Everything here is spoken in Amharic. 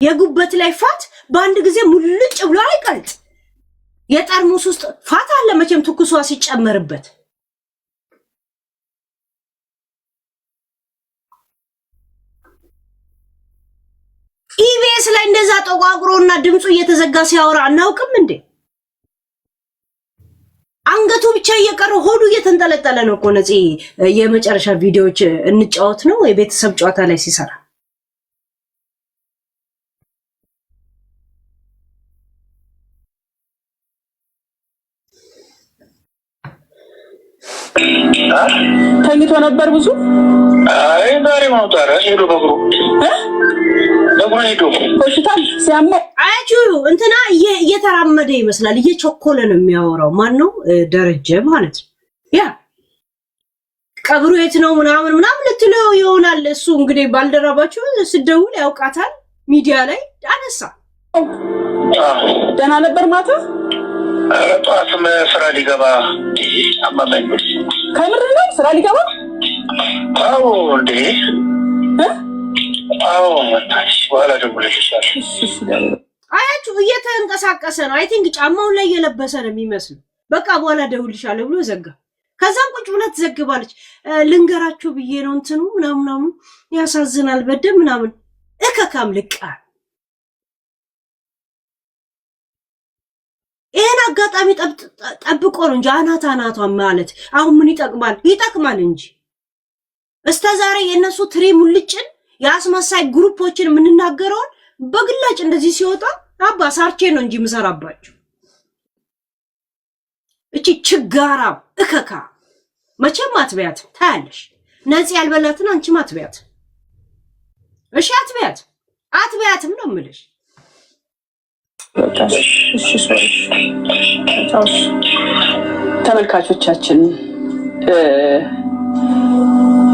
የጉበት ላይ ፋት በአንድ ጊዜ ሙልጭ ብሎ አይቀልጥ የጠርሙስ ውስጥ ፋት አለ መቼም ትኩሷ ሲጨመርበት ኢቢኤስ ላይ እንደዛ ተቋቁሮና ድምጹ እየተዘጋ ሲያወራ አናውቅም እንዴ አንገቱ ብቻ እየቀረ ሆዱ እየተንጠለጠለ ነው እኮ ነፂ የመጨረሻ ቪዲዮዎች እንጫወት ነው የቤተሰብ ጨዋታ ላይ ሲሰራ ተኝቶ ነበር ብዙ አይ ዛሬ ማውጣራ ሄዶ በግሩ ሄዶ ሆስፒታል ሲያመው አያቹ እንትና እየተራመደ ይመስላል እየቸኮለ ነው የሚያወራው ማን ነው ደረጀ ማለት ያ ቀብሩ የት ነው ምናምን ልትለው ይሆናል እሱ እንግዲህ ባልደረባችሁ ስደውል ያውቃታል ሚዲያ ላይ አነሳ ደህና ነበር ማታ ጧትም ስራ ሊገባ አማማኝ ከምር ነው ስራ ሊገባ አዎ እንዴ አዎ መጣሽ በኋላ ደውለሽሻል አያቹ እየተንቀሳቀሰ ነው አይ ቲንክ ጫማውን ላይ የለበሰ ነው የሚመስል በቃ በኋላ ደውልሻለሁ ብሎ ዘጋ ከዛም ቁጭ ብላ ትዘግባለች ልንገራችሁ ብዬ ነው እንትኑ ምናምን ያሳዝናል በደም ምናምን እከካም ልቃ ይሄን አጋጣሚ ጠብቆ ነው እንጂ አናታናቷን ማለት አሁን ምን ይጠቅማል እንጂ እስከዛሬ የነሱ ትሪ ሙልጭን ያስመሳይ ግሩፖችን ምንናገረው በግላጭ እንደዚህ ሲወጣ አባ ሳርቼ ነው እንጂ ምሰራባችሁ እቺ ችጋራ እከካ መቼም አትበያት ታያለሽ ነፂ ያልበላትን አንቺ ማትበያት እሺ አትበያትም ነው ምልሽ ተመልካቾቻችን